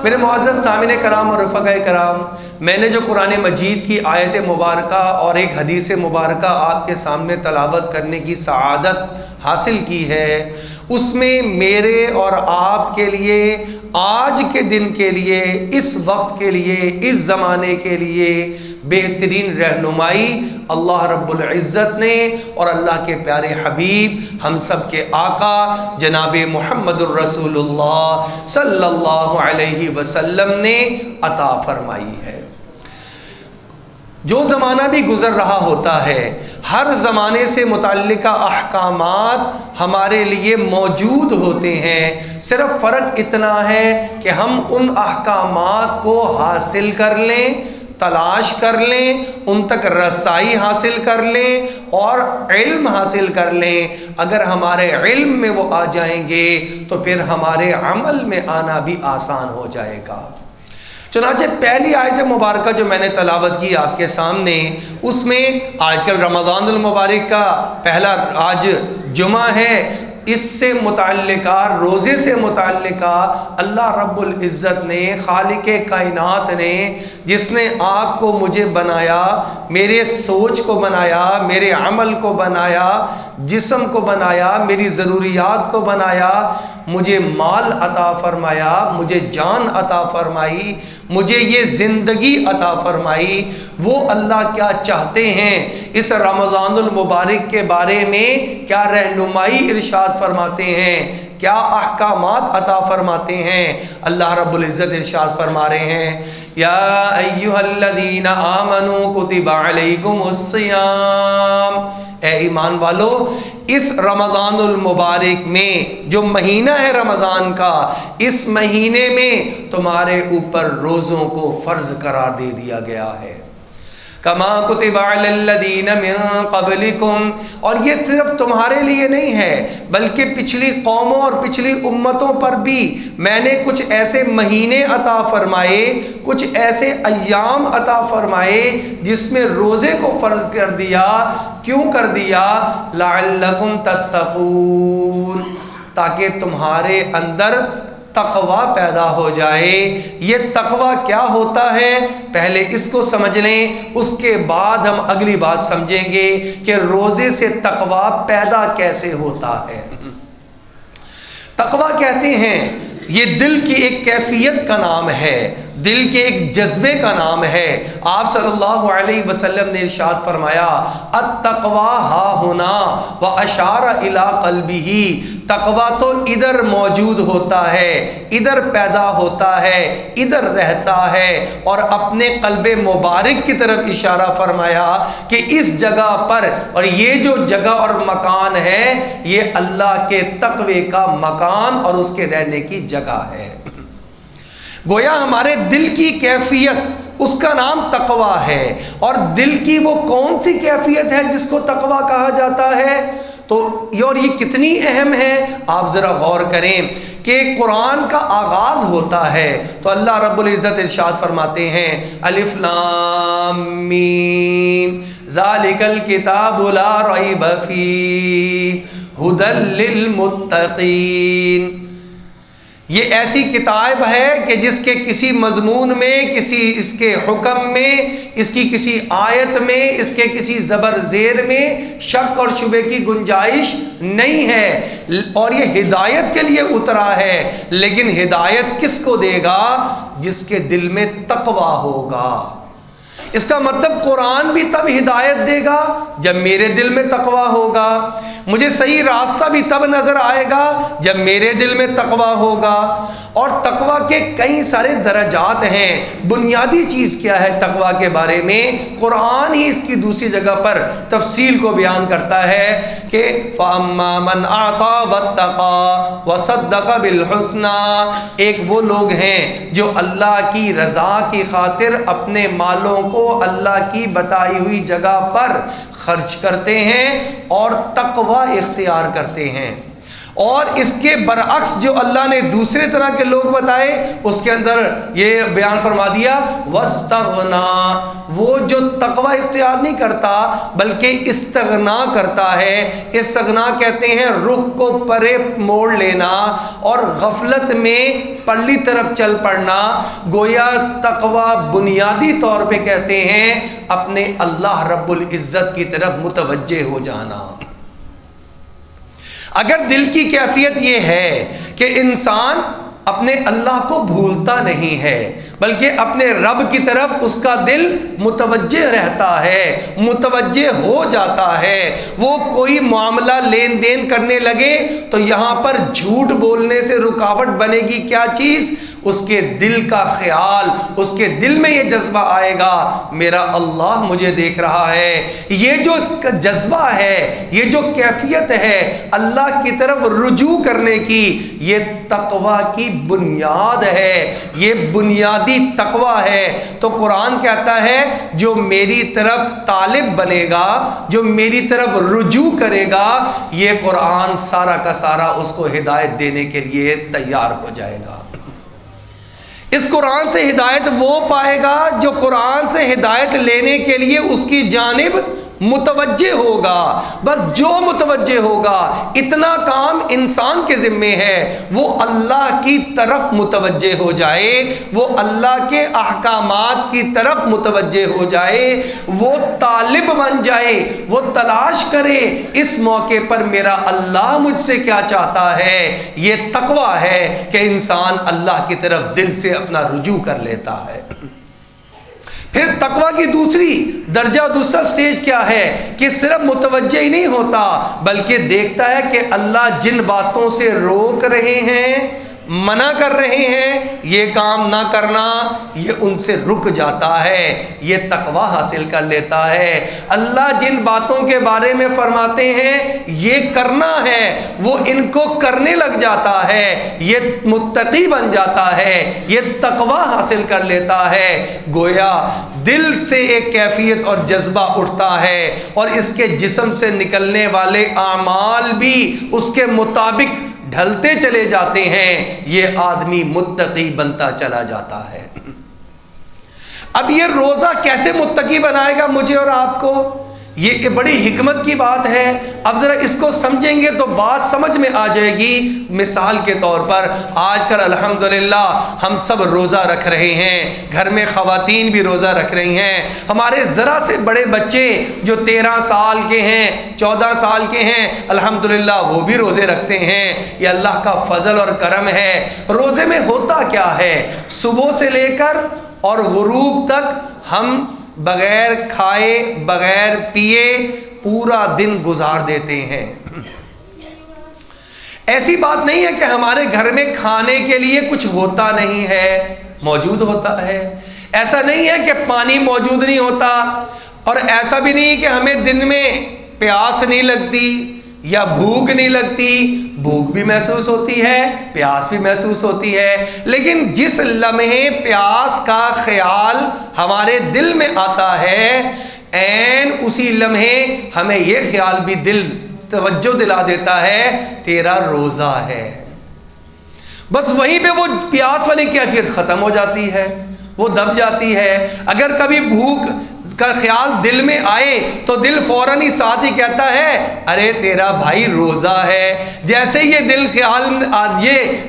میرے معزز سامعین کرام اور رفقائے کرام، میں نے جو قرآن مجید کی آیت مبارکہ اور ایک حدیث مبارکہ آپ کے سامنے تلاوت کرنے کی سعادت حاصل کی ہے، اس میں میرے اور آپ کے لیے، آج کے دن کے لیے، اس وقت کے لیے، اس زمانے کے لیے بہترین رہنمائی اللہ رب العزت نے اور اللہ کے پیارے حبیب ہم سب کے آقا جناب محمد الرسول اللہ صلی اللہ علیہ وسلم نے عطا فرمائی ہے۔ جو زمانہ بھی گزر رہا ہوتا ہے، ہر زمانے سے متعلقہ احکامات ہمارے لیے موجود ہوتے ہیں، صرف فرق اتنا ہے کہ ہم ان احکامات کو حاصل کر لیں، تلاش کر لیں، ان تک رسائی حاصل کر لیں اور علم حاصل کر لیں۔ اگر ہمارے علم میں وہ آ جائیں گے تو پھر ہمارے عمل میں آنا بھی آسان ہو جائے گا۔ چنانچہ پہلی آیت مبارکہ جو میں نے تلاوت کی آپ کے سامنے، اس میں آج کل رمضان المبارک کا پہلا آج جمعہ ہے، اس سے متعلقہ، روزے سے متعلقہ اللہ رب العزت نے، خالق کائنات نے، جس نے آپ کو مجھے بنایا، میرے سوچ کو بنایا، میرے عمل کو بنایا، جسم کو بنایا، میری ضروریات کو بنایا، مجھے مال عطا فرمایا، مجھے جان عطا فرمائی، مجھے یہ زندگی عطا فرمائی، وہ اللہ کیا چاہتے ہیں، اس رمضان المبارک کے بارے میں کیا رہنمائی ارشاد فرماتے ہیں، کیا احکامات عطا فرماتے ہیں۔ اللہ رب العزت ارشاد فرما رہے ہیں، یا ایھا الذین آمنوا کتب علیکم الصیام، اے ایمان والو، اس رمضان المبارک میں، جو مہینہ ہے رمضان کا، اس مہینے میں تمہارے اوپر روزوں کو فرض قرار دے دیا گیا ہے۔ کما کتب علی الذین من قبلکم، اور یہ صرف تمہارے لیے نہیں ہے بلکہ پچھلی قوموں اور پچھلی امتوں پر بھی میں نے کچھ ایسے مہینے عطا فرمائے، کچھ ایسے ایام عطا فرمائے جس میں روزے کو فرض کر دیا۔ کیوں کر دیا؟ لعلکم تتقون، تاکہ تمہارے اندر تقوی پیدا ہو جائے۔ یہ تقوی کیا ہوتا ہے، پہلے اس کو سمجھ لیں، اس کے بعد ہم اگلی بات سمجھیں گے کہ روزے سے تقوی پیدا کیسے ہوتا ہے۔ تقوی کہتے ہیں یہ دل کی ایک کیفیت کا نام ہے، دل کے ایک جذبے کا نام ہے۔ آپ صلی اللہ علیہ وسلم نے ارشاد فرمایا، التقوی ہا ہنا واشار الی قلبہ، تقوی تو ادھر موجود ہوتا ہے، ادھر پیدا ہوتا ہے، ادھر رہتا ہے، اور اپنے قلب مبارک کی طرف اشارہ فرمایا کہ اس جگہ پر، اور یہ جو جگہ اور مکان ہے یہ اللہ کے تقوی کا مکان اور اس کے رہنے کی جگہ ہے۔ گویا ہمارے دل کی کیفیت، اس کا نام تقوی ہے۔ اور دل کی وہ کون سی کیفیت ہے جس کو تقوی کہا جاتا ہے؟ تو اور یہ کتنی اہم ہے، آپ ذرا غور کریں کہ قرآن کا آغاز ہوتا ہے تو اللہ رب العزت ارشاد فرماتے ہیں، الف لام میم ذالک الکتاب لا ریب فیہ ھدی للمتقین، یہ ایسی کتاب ہے کہ جس کے کسی مضمون میں، کسی اس کے حکم میں، اس کی کسی آیت میں، اس کے کسی زبر زیر میں شک اور شبے کی گنجائش نہیں ہے، اور یہ ہدایت کے لیے اترا ہے۔ لیکن ہدایت کس کو دے گا؟ جس کے دل میں تقوی ہوگا۔ اس کا مطلب قرآن بھی تب ہدایت دے گا جب میرے دل میں تقوی ہوگا، مجھے صحیح راستہ بھی تب نظر آئے گا جب میرے دل میں تقوی ہوگا۔ اور تقوی کے کئی سارے درجات ہیں۔ بنیادی چیز کیا ہے تقوی کے بارے میں؟ قرآن ہی اس کی دوسری جگہ پر تفصیل کو بیان کرتا ہے کہ فَأَمَّا مَنْ أَعْطَى وَاتَّقَى وَصَدَّقَ بِالْحُسْنَى، ایک وہ لوگ ہیں جو اللہ کی رضا کی خاطر اپنے مالوں کو اللہ کی بتائی ہوئی جگہ پر خرچ کرتے ہیں اور تقوی اختیار کرتے ہیں۔ اور اس کے برعکس جو اللہ نے دوسرے طرح کے لوگ بتائے اس کے اندر یہ بیان فرما دیا واستغنا، وہ جو تقوی اختیار نہیں کرتا بلکہ استغنا کرتا ہے۔ استغنا کہتے ہیں رخ کو پرے موڑ لینا اور غفلت میں پرلی طرف چل پڑنا۔ گویا تقوی بنیادی طور پہ کہتے ہیں اپنے اللہ رب العزت کی طرف متوجہ ہو جانا۔ اگر دل کی کیفیت یہ ہے کہ انسان اپنے اللہ کو بھولتا نہیں ہے بلکہ اپنے رب کی طرف اس کا دل متوجہ رہتا ہے، متوجہ ہو جاتا ہے، وہ کوئی معاملہ لین دین کرنے لگے تو یہاں پر جھوٹ بولنے سے رکاوٹ بنے گی کیا چیز؟ اس کے دل کا خیال، اس کے دل میں یہ جذبہ آئے گا میرا اللہ مجھے دیکھ رہا ہے۔ یہ جو جذبہ ہے، یہ جو کیفیت ہے اللہ کی طرف رجوع کرنے کی، یہ تقوی کی بنیاد ہے، یہ بنیادی تقوی ہے۔ تو قرآن کہتا ہے جو میری طرف طالب بنے گا، جو میری طرف رجوع کرے گا، یہ قرآن سارا کا سارا اس کو ہدایت دینے کے لیے تیار ہو جائے گا۔ اس قرآن سے ہدایت وہ پائے گا جو قرآن سے ہدایت لینے کے لیے اس کی جانب متوجہ ہوگا۔ بس جو متوجہ ہوگا، اتنا کام انسان کے ذمے ہے، وہ اللہ کی طرف متوجہ ہو جائے، وہ اللہ کے احکامات کی طرف متوجہ ہو جائے، وہ طالب بن جائے، وہ تلاش کرے اس موقع پر میرا اللہ مجھ سے کیا چاہتا ہے۔ یہ تقوی ہے کہ انسان اللہ کی طرف دل سے اپنا رجوع کر لیتا ہے۔ پھر تقوی کی دوسری درجہ، دوسرا سٹیج کیا ہے کہ صرف متوجہ ہی نہیں ہوتا بلکہ دیکھتا ہے کہ اللہ جن باتوں سے روک رہے ہیں، منع کر رہے ہیں، یہ کام نہ کرنا، یہ ان سے رک جاتا ہے، یہ تقوی حاصل کر لیتا ہے۔ اللہ جن باتوں کے بارے میں فرماتے ہیں یہ کرنا ہے، وہ ان کو کرنے لگ جاتا ہے، یہ متقی بن جاتا ہے، یہ تقوی حاصل کر لیتا ہے۔ گویا دل سے ایک کیفیت اور جذبہ اٹھتا ہے اور اس کے جسم سے نکلنے والے اعمال بھی اس کے مطابق ڈھلتے چلے جاتے ہیں، یہ آدمی متقی بنتا چلا جاتا ہے۔ اب یہ روزہ کیسے متقی بنائے گا مجھے اور آپ کو؟ یہ بڑی حکمت کی بات ہے۔ اب ذرا اس کو سمجھیں گے تو بات سمجھ میں آ جائے گی۔ مثال کے طور پر آج کل الحمدللہ ہم سب روزہ رکھ رہے ہیں، گھر میں خواتین بھی روزہ رکھ رہی ہیں، ہمارے ذرا سے بڑے بچے جو 13 سال کے ہیں، 14 سال کے ہیں، الحمدللہ وہ بھی روزے رکھتے ہیں۔ یہ اللہ کا فضل اور کرم ہے۔ روزے میں ہوتا کیا ہے؟ صبح سے لے کر اور غروب تک ہم بغیر کھائے بغیر پیے پورا دن گزار دیتے ہیں۔ ایسی بات نہیں ہے کہ ہمارے گھر میں کھانے کے لیے کچھ ہوتا نہیں ہے، موجود ہوتا ہے۔ ایسا نہیں ہے کہ پانی موجود نہیں ہوتا، اور ایسا بھی نہیں کہ ہمیں دن میں پیاس نہیں لگتی یا بھوک نہیں لگتی۔ بھوک بھی محسوس ہوتی ہے، پیاس بھی محسوس ہوتی ہے، لیکن جس لمحے پیاس کا خیال ہمارے دل میں آتا ہے، عین اسی لمحے ہمیں یہ خیال بھی دل توجہ دلا دیتا ہے تیرا روزہ ہے۔ بس وہیں پہ وہ پیاس والی کیفیت ختم ہو جاتی ہے، وہ دب جاتی ہے۔ اگر کبھی بھوک کا خیال دل میں آئے تو دل فوراً ہی ساتھ ہی کہتا ہے ارے تیرا بھائی روزہ ہے۔ جیسے یہ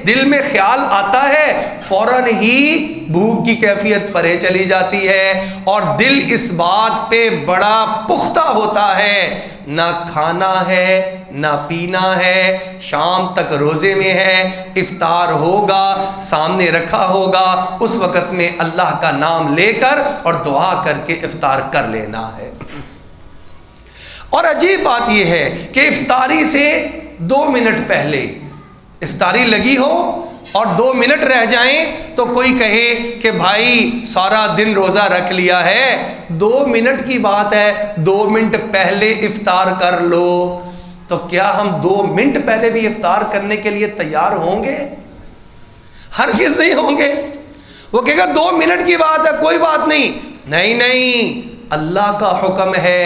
دل میں خیال آتا ہے فوراً ہی بھوک کی کیفیت پرے چلی جاتی ہے، اور دل اس بات پہ بڑا پختہ ہوتا ہے، نہ کھانا ہے نہ پینا ہے، شام تک روزے میں ہے، افطار ہوگا، سامنے رکھا ہوگا، اس وقت میں اللہ کا نام لے کر اور دعا کر کے افطار کر لینا ہے۔ اور عجیب بات یہ ہے کہ افطاری سے 2 منٹ پہلے افطاری لگی ہو اور 2 منٹ رہ جائیں تو کوئی کہے کہ بھائی سارا دن روزہ رکھ لیا ہے، 2 منٹ کی بات ہے، 2 منٹ پہلے افطار کر لو۔ تو کیا ہم 2 منٹ پہلے بھی افطار کرنے کے لیے تیار ہوں گے؟ ہرگز نہیں ہوں گے۔ وہ کہے گا 2 منٹ کی بات ہے، کوئی بات نہیں، نہیں، اللہ کا حکم ہے،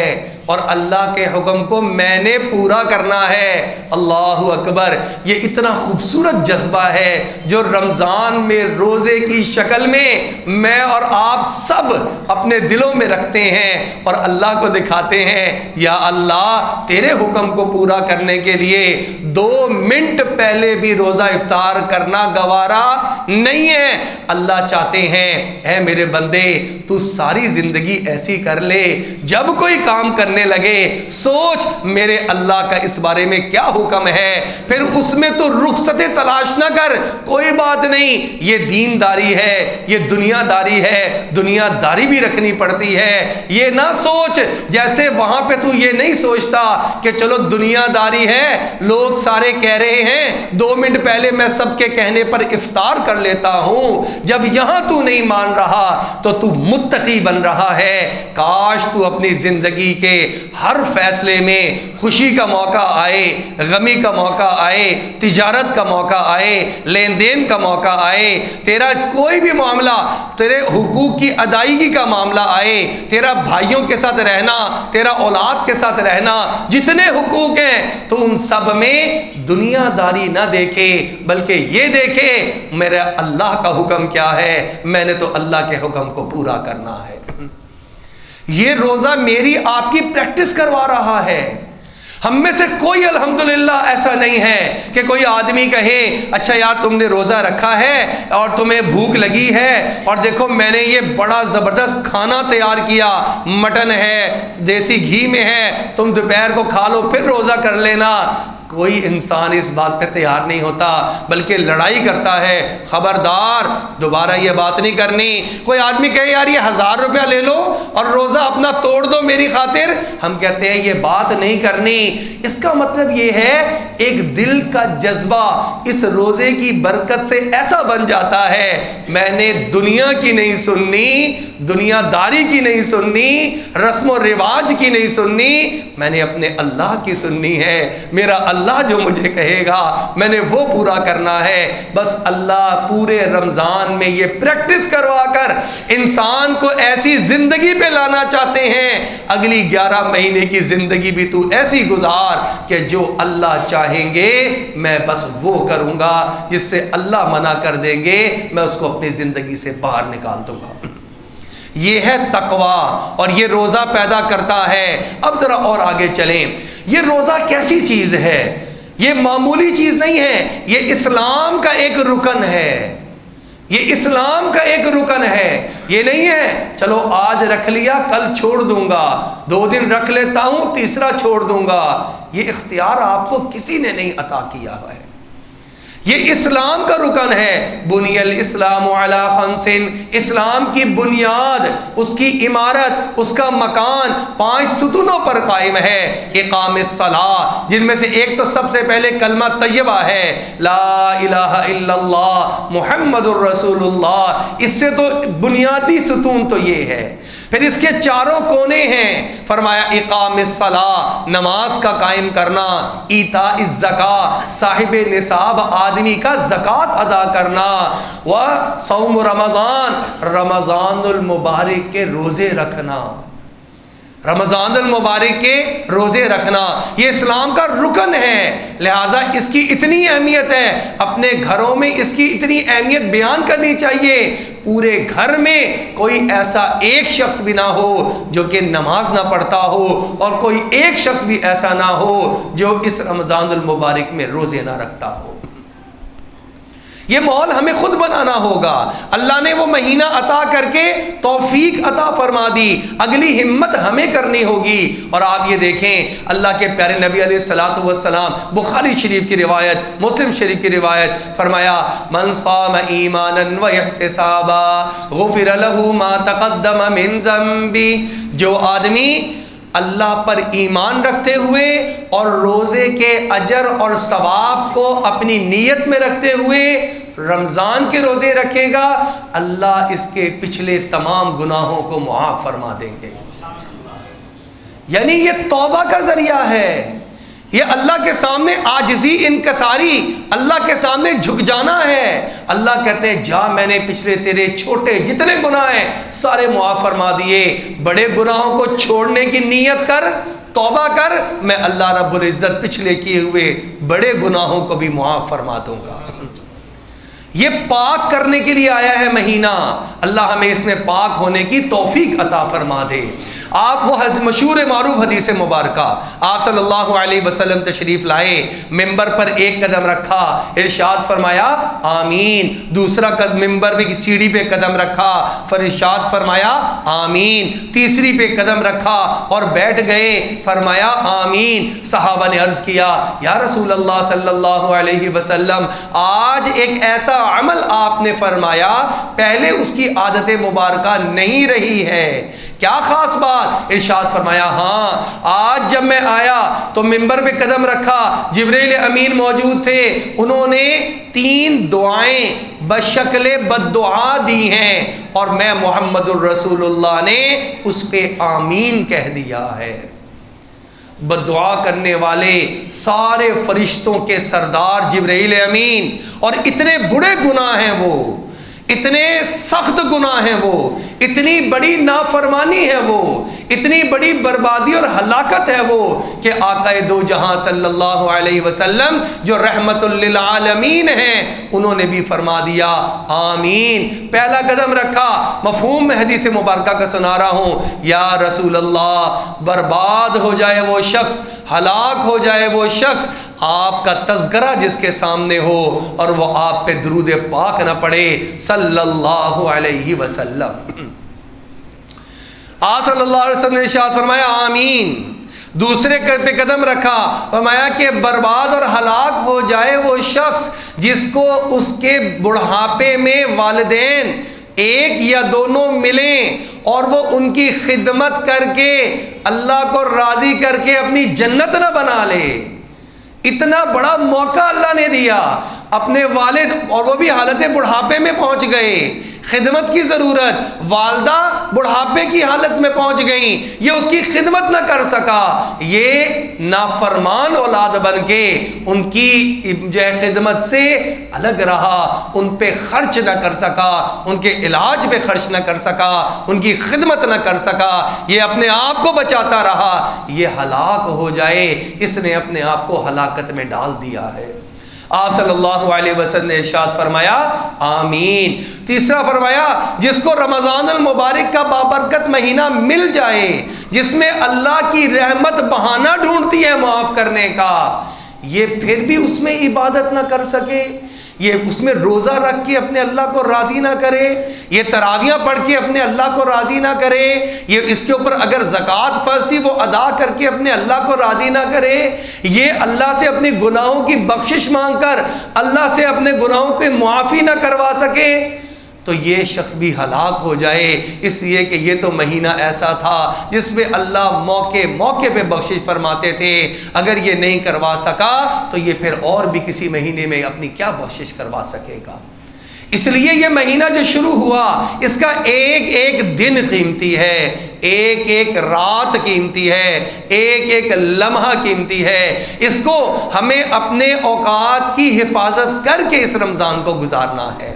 اور اللہ کے حکم کو میں نے پورا کرنا ہے۔ اللہ اکبر، یہ اتنا خوبصورت جذبہ ہے جو رمضان میں روزے کی شکل میں اور آپ سب اپنے دلوں میں رکھتے ہیں اور اللہ کو دکھاتے ہیں۔ یا اللہ، تیرے حکم کو پورا کرنے کے لیے 2 منٹ پہلے بھی روزہ افطار کرنا گوارا نہیں ہے۔ اللہ چاہتے ہیں اے میرے بندے، تو ساری زندگی ایسی کر لے، جب کوئی کام کرنے لگے سوچ میرے اللہ کا اس بارے میں کیا حکم ہے، پھر اس میں تو رخصت تلاش نہ کر، کوئی بات نہیں، یہ دینداری ہے، یہ دنیا داری ہے، دنیا داری بھی رکھنی پڑتی ہے۔ یہ نہ سوچ جیسے وہاں پہ تو یہ نہیں سوچتا کہ چلو دنیا داری ہے، لوگ سارے کہہ رہے ہیں 2 منٹ پہلے میں سب کے کہنے پر افطار کر لیتا ہوں۔ جب یہاں تو نہیں مان رہا تو تو متقی بن رہا ہے۔ کاش تو اپنی زندگی کے ہر فیصلے میں خوشی کا موقع آئے، غمی کا موقع آئے، تجارت کا موقع آئے، لین دین کا موقع آئے، تیرا کوئی بھی معاملہ، تیرے حقوق کی ادائیگی کا معاملہ آئے، تیرا بھائیوں کے ساتھ رہنا، تیرا اولاد کے ساتھ رہنا، جتنے حقوق ہیں تو ان سب میں دنیا داری نہ دیکھے، بلکہ یہ دیکھے میرا اللہ کا حکم کیا ہے، میں نے تو اللہ کے حکم کو پورا کرنا ہے۔ یہ روزہ میری آپ کی پریکٹس کروا رہا ہے۔ ہم میں سے کوئی الحمدللہ ایسا نہیں ہے کہ کوئی آدمی کہے اچھا یار تم نے روزہ رکھا ہے اور تمہیں بھوک لگی ہے اور دیکھو میں نے یہ بڑا زبردست کھانا تیار کیا، مٹن ہے، دیسی گھی میں ہے، تم دوپہر کو کھا لو پھر روزہ کر لینا۔ کوئی انسان اس بات پہ تیار نہیں ہوتا، بلکہ لڑائی کرتا ہے، خبردار دوبارہ یہ بات نہیں کرنی۔ کوئی آدمی کہے یار یہ 1000 روپیہ لے لو اور روزہ اپنا توڑ دو میری خاطر، ہم کہتے ہیں یہ بات نہیں کرنی۔ اس کا مطلب یہ ہے ایک دل کا جذبہ اس روزے کی برکت سے ایسا بن جاتا ہے، میں نے دنیا کی نہیں سننی، دنیا داری کی نہیں سننی، رسم و رواج کی نہیں سننی، میں نے اپنے اللہ کی سننی ہے۔ میرا اللہ جو مجھے کہے گا میں نے وہ پورا کرنا ہے۔ بس اللہ پورے رمضان میں یہ پریکٹس کروا کر انسان کو ایسی زندگی پہ لانا چاہتے ہیں، اگلی 11 مہینے کی زندگی بھی تو ایسی گزار کہ جو اللہ چاہیں گے میں بس وہ کروں گا، جس سے اللہ منع کر دیں گے میں اس کو اپنی زندگی سے باہر نکال دوں گا۔ یہ ہے تقویٰ اور یہ روزہ پیدا کرتا ہے۔ اب ذرا اور آگے چلیں، یہ روزہ کیسی چیز ہے؟ یہ معمولی چیز نہیں ہے، یہ اسلام کا ایک رکن ہے، یہ اسلام کا ایک رکن ہے۔ یہ نہیں ہے چلو آج رکھ لیا کل چھوڑ دوں گا، 2 دن رکھ لیتا ہوں تیسرا چھوڑ دوں گا، یہ اختیار آپ کو کسی نے نہیں عطا کیا ہے۔ یہ اسلام کا رکن ہے۔ بنی الاسلام علی 5، اسلام کی بنیاد، اس کی عمارت، اس کا مکان 5 ستونوں پر قائم ہے۔ اقام الصلاۃ، جن میں سے ایک تو سب سے پہلے کلمہ طیبہ ہے، لا الہ الا اللہ محمد الرسول اللہ، اس سے تو بنیادی ستون تو یہ ہے۔ پھر اس کے چاروں کونے ہیں، فرمایا اقام الصلاۃ، نماز کا قائم کرنا، ایتاء الزکاۃ، صاحب نصاب آدمی کا زکوٰۃ ادا کرنا، و صوم رمضان، رمضان المبارک کے روزے رکھنا، رمضان المبارک کے روزے رکھنا، یہ اسلام کا رکن ہے۔ لہٰذا اس کی اتنی اہمیت ہے، اپنے گھروں میں اس کی اتنی اہمیت بیان کرنی چاہیے۔ پورے گھر میں کوئی ایسا ایک شخص بھی نہ ہو جو کہ نماز نہ پڑھتا ہو، اور کوئی ایک شخص بھی ایسا نہ ہو جو اس رمضان المبارک میں روزے نہ رکھتا ہو۔ یہ ماحول ہمیں خود بنانا ہوگا۔ اللہ نے وہ مہینہ عطا کر کے توفیق عطا فرما دی، اگلی ہمت ہمیں کرنی ہوگی۔ اور آپ یہ دیکھیں اللہ کے پیارے نبی علیہ الصلوۃ والسلام، بخاری شریف کی روایت، مسلم شریف کی روایت، فرمایا من صام ایمانا واحتسابا غفر له ما تقدم من ذنبی، جو آدمی اللہ پر ایمان رکھتے ہوئے اور روزے کے اجر اور ثواب کو اپنی نیت میں رکھتے ہوئے رمضان کے روزے رکھے گا، اللہ اس کے پچھلے تمام گناہوں کو معاف فرما دیں گے۔ یعنی یہ توبہ کا ذریعہ ہے، یہ اللہ کے سامنے عاجزی، انکساری، اللہ کے سامنے جھک جانا ہے۔ اللہ کہتے ہیں جا، میں نے پچھلے تیرے چھوٹے جتنے گناہ ہیں سارے معاف فرما دیے، بڑے گناہوں کو چھوڑنے کی نیت کر، توبہ کر، میں اللہ رب العزت پچھلے کیے ہوئے بڑے گناہوں کو بھی معاف فرما دوں گا۔ یہ پاک کرنے کے لیے آیا ہے مہینہ، اللہ ہمیں اس میں پاک ہونے کی توفیق عطا فرما دے۔ آپ وہ مشہور معروف حدیث مبارکہ، آپ صلی اللہ علیہ وسلم تشریف لائے، ممبر پر ایک قدم رکھا، ارشاد فرمایا آمین، دوسرا ممبر پہ سیڑھی پہ قدم رکھا، پھر ارشاد فرمایا آمین، تیسری پہ قدم رکھا اور بیٹھ گئے، فرمایا آمین۔ صحابہ نے عرض کیا یا رسول اللہ صلی اللہ علیہ وسلم، آج ایک ایسا عمل آپ نے فرمایا پہلے اس کی عادت مبارکہ نہیں رہی ہے، کیا خاص بات؟ ارشاد فرمایا ہاں، آج جب میں آیا تو ممبر پہ قدم رکھا، جبریل امین موجود تھے، انہوں نے 3 دعائیں بشکل بددعا دی ہیں اور میں محمد الرسول اللہ نے اس پہ آمین کہہ دیا ہے۔ بددعا کرنے والے سارے فرشتوں کے سردار جبرائیل امین، اور اتنے بڑے گناہ ہیں وہ، اتنے سخت گناہ ہیں وہ، اتنی بڑی نافرمانی ہے وہ، اتنی بڑی بربادی اور ہلاکت ہے وہ کہ آقا دو جہاں صلی اللہ علیہ وسلم جو رحمت للعالمین ہیں انہوں نے بھی فرما دیا آمین۔ پہلا قدم رکھا، مفہوم میں حدیث مبارکہ کا سنا رہا ہوں، یا رسول اللہ برباد ہو جائے وہ شخص، ہلاک ہو جائے وہ شخص آپ کا تذکرہ جس کے سامنے ہو اور وہ آپ پہ درود پاک نہ پڑے صلی اللہ علیہ وسلم۔ آپ صلی اللہ علیہ وسلم نے ارشاد فرمایا آمین، دوسرے پہ قدم رکھا، فرمایا کہ برباد اور ہلاک ہو جائے وہ شخص جس کو اس کے بڑھاپے میں والدین ایک یا دونوں ملیں اور وہ ان کی خدمت کر کے اللہ کو راضی کر کے اپنی جنت نہ بنا لے۔ اتنا بڑا موقع اللہ نے دیا، اپنے والد، اور وہ بھی حالت بڑھاپے میں پہنچ گئے، خدمت کی ضرورت، والدہ بڑھاپے کی حالت میں پہنچ گئیں، یہ اس کی خدمت نہ کر سکا، یہ نافرمان اولاد بن کے ان کی جو ہے خدمت سے الگ رہا، ان پہ خرچ نہ کر سکا، ان کے علاج پہ خرچ نہ کر سکا، ان کی خدمت نہ کر سکا، یہ اپنے آپ کو بچاتا رہا، یہ ہلاک ہو جائے، اس نے اپنے آپ کو ہلاکت میں ڈال دیا ہے۔ آپ صلی اللہ علیہ وسلم نے ارشاد فرمایا آمین۔ تیسرا فرمایا جس کو رمضان المبارک کا بابرکت مہینہ مل جائے، جس میں اللہ کی رحمت بہانہ ڈھونڈتی ہے معاف کرنے کا، یہ پھر بھی اس میں عبادت نہ کر سکے، یہ اس میں روزہ رکھ کے اپنے اللہ کو راضی نہ کرے، یہ تراویاں پڑھ کے اپنے اللہ کو راضی نہ کرے، یہ اس کے اوپر اگر زکوٰۃ فرض تھی وہ ادا کر کے اپنے اللہ کو راضی نہ کرے، یہ اللہ سے اپنے گناہوں کی بخشش مانگ کر اللہ سے اپنے گناہوں کی معافی نہ کروا سکے، تو یہ شخص بھی ہلاک ہو جائے، اس لیے کہ یہ تو مہینہ ایسا تھا جس میں اللہ موقع موقع پہ بخشش فرماتے تھے، اگر یہ نہیں کروا سکا تو یہ پھر اور بھی کسی مہینے میں اپنی کیا بخشش کروا سکے گا۔ اس لیے یہ مہینہ جو شروع ہوا اس کا ایک ایک دن قیمتی ہے، ایک ایک رات قیمتی ہے، ایک ایک لمحہ قیمتی ہے، اس کو ہمیں اپنے اوقات کی حفاظت کر کے اس رمضان کو گزارنا ہے۔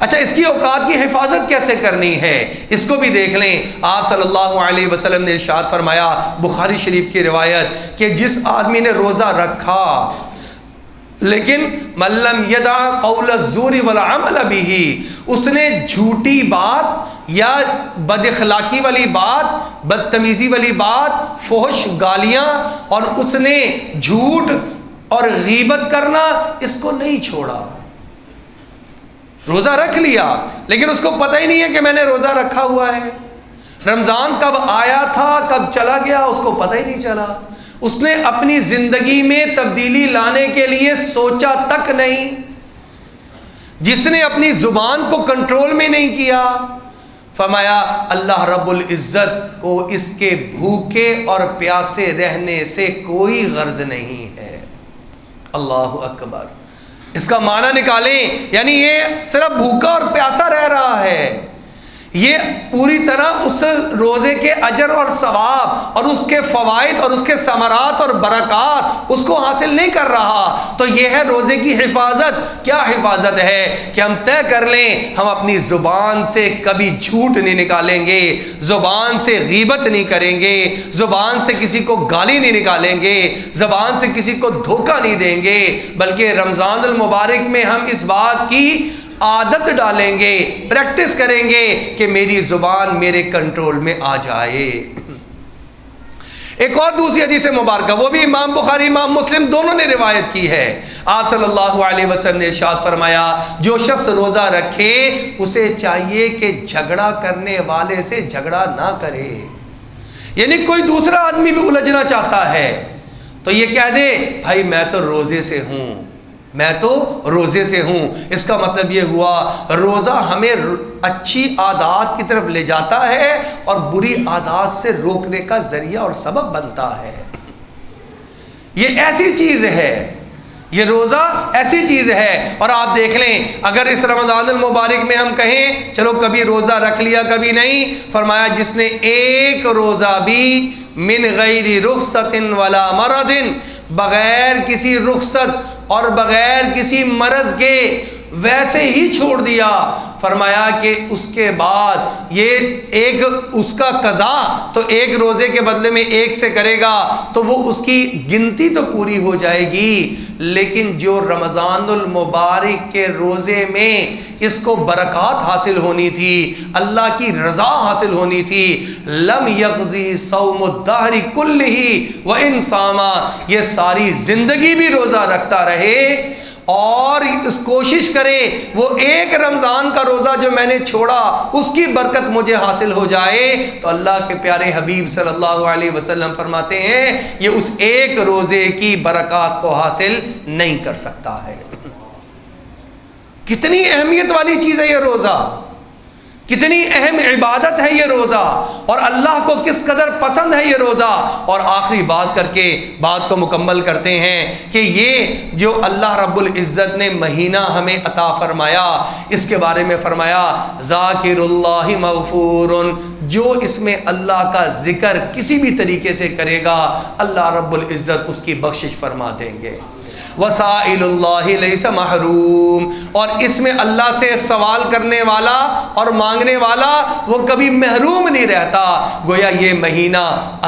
اچھا، اس کی اوقات کی حفاظت کیسے کرنی ہے اس کو بھی دیکھ لیں۔ آپ صلی اللہ علیہ وسلم نے ارشاد فرمایا، بخاری شریف کی روایت، کہ جس آدمی نے روزہ رکھا لیکن من لم یدع قول الزور والعمل به، اس نے جھوٹی بات یا بد اخلاقی والی بات، بدتمیزی والی بات، فحش گالیاں اور اس نے جھوٹ اور غیبت کرنا اس کو نہیں چھوڑا، روزہ رکھ لیا لیکن اس کو پتہ ہی نہیں ہے کہ میں نے روزہ رکھا ہوا ہے، رمضان کب آیا تھا کب چلا گیا اس کو پتہ ہی نہیں چلا، اس نے اپنی زندگی میں تبدیلی لانے کے لیے سوچا تک نہیں، جس نے اپنی زبان کو کنٹرول میں نہیں کیا، فرمایا اللہ رب العزت کو اس کے بھوکے اور پیاسے رہنے سے کوئی غرض نہیں ہے۔ اللہ اکبر، اس کا معنی نکالیں، یعنی یہ صرف بھوکا اور پیاسا رہ رہا ہے، یہ پوری طرح اس روزے کے اجر اور ثواب اور اس کے فوائد اور اس کے ثمرات اور برکات اس کو حاصل نہیں کر رہا. تو یہ ہے روزے کی حفاظت. کیا حفاظت ہے؟ کہ ہم طے کر لیں ہم اپنی زبان سے کبھی جھوٹ نہیں نکالیں گے, زبان سے غیبت نہیں کریں گے, زبان سے کسی کو گالی نہیں نکالیں گے, زبان سے کسی کو دھوکہ نہیں دیں گے, بلکہ رمضان المبارک میں ہم اس بات کی عادت ڈالیں گے, پریکٹس کریں گے کہ میری زبان میرے کنٹرول میں آ جائے. ایک اور دوسری حدیث مبارکہ, وہ بھی امام بخاری امام مسلم دونوں نے روایت کی ہے. آپ صلی اللہ علیہ وسلم نے ارشاد فرمایا, جو شخص روزہ رکھے اسے چاہیے کہ جھگڑا کرنے والے سے جھگڑا نہ کرے. یعنی کوئی دوسرا آدمی بھی الجھنا چاہتا ہے تو یہ کہہ دے بھائی میں تو روزے سے ہوں, میں تو روزے سے ہوں. اس کا مطلب یہ ہوا روزہ ہمیں اچھی عادات کی طرف لے جاتا ہے اور بری عادات سے روکنے کا ذریعہ اور سبب بنتا ہے. یہ ایسی چیز ہے, یہ روزہ ایسی چیز ہے. اور آپ دیکھ لیں اگر اس رمضان المبارک میں ہم کہیں چلو کبھی روزہ رکھ لیا کبھی نہیں, فرمایا جس نے ایک روزہ بھی من غیر رخصت ولا مرض, بغیر کسی رخصت اور بغیر کسی مرض کے ویسے ہی چھوڑ دیا, فرمایا کہ اس کے بعد یہ ایک اس کا قضا تو ایک روزے کے بدلے میں ایک سے کرے گا تو وہ اس کی گنتی تو پوری ہو جائے گی, لیکن جو رمضان المبارک کے روزے میں اس کو برکات حاصل ہونی تھی, اللہ کی رضا حاصل ہونی تھی, لم یغزی صوم الدہر کلہ وان صام, یہ ساری زندگی بھی روزہ رکھتا رہے اور اس کوشش کرے وہ ایک رمضان کا روزہ جو میں نے چھوڑا اس کی برکت مجھے حاصل ہو جائے, تو اللہ کے پیارے حبیب صلی اللہ علیہ وسلم فرماتے ہیں یہ اس ایک روزے کی برکات کو حاصل نہیں کر سکتا ہے. کتنی اہمیت والی چیز ہے یہ روزہ, کتنی اہم عبادت ہے یہ روزہ, اور اللہ کو کس قدر پسند ہے یہ روزہ. اور آخری بات کر کے بات کو مکمل کرتے ہیں کہ یہ جو اللہ رب العزت نے مہینہ ہمیں عطا فرمایا اس کے بارے میں فرمایا ذاکر اللہ مغفور, جو اس میں اللہ کا ذکر کسی بھی طریقے سے کرے گا اللہ رب العزت اس کی بخشش فرما دیں گے. وسائل اللہ لیس محروم, اور اس میں اللہ سے سوال کرنے والا اور مانگنے والا وہ کبھی محروم نہیں رہتا. گویا یہ مہینہ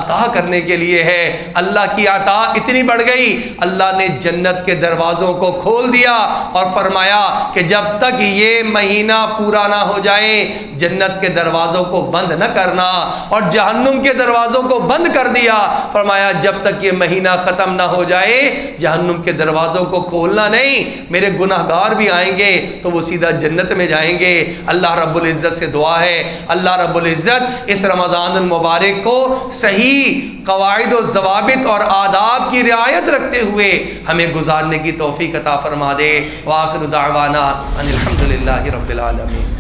عطا کرنے کے لیے ہے. اللہ کی عطا اتنی بڑھ گئی, اللہ نے جنت کے دروازوں کو کھول دیا اور فرمایا کہ جب تک یہ مہینہ پورا نہ ہو جائے جنت کے دروازوں کو بند نہ کرنا, اور جہنم کے دروازوں کو بند کر دیا, فرمایا جب تک یہ مہینہ ختم نہ ہو جائے جہنم کے دروازوں کو کھولنا نہیں. میرے گناہگار بھی آئیں گے تو وہ سیدھا جنت میں جائیں گے. اللہ رب العزت سے دعا ہے اللہ رب العزت اس رمضان المبارک کو صحیح قواعد و ضوابط اور آداب کی رعایت رکھتے ہوئے ہمیں گزارنے کی توفیق عطا فرما دے. وآخر دعوانا ان الحمد للہ رب العالمین.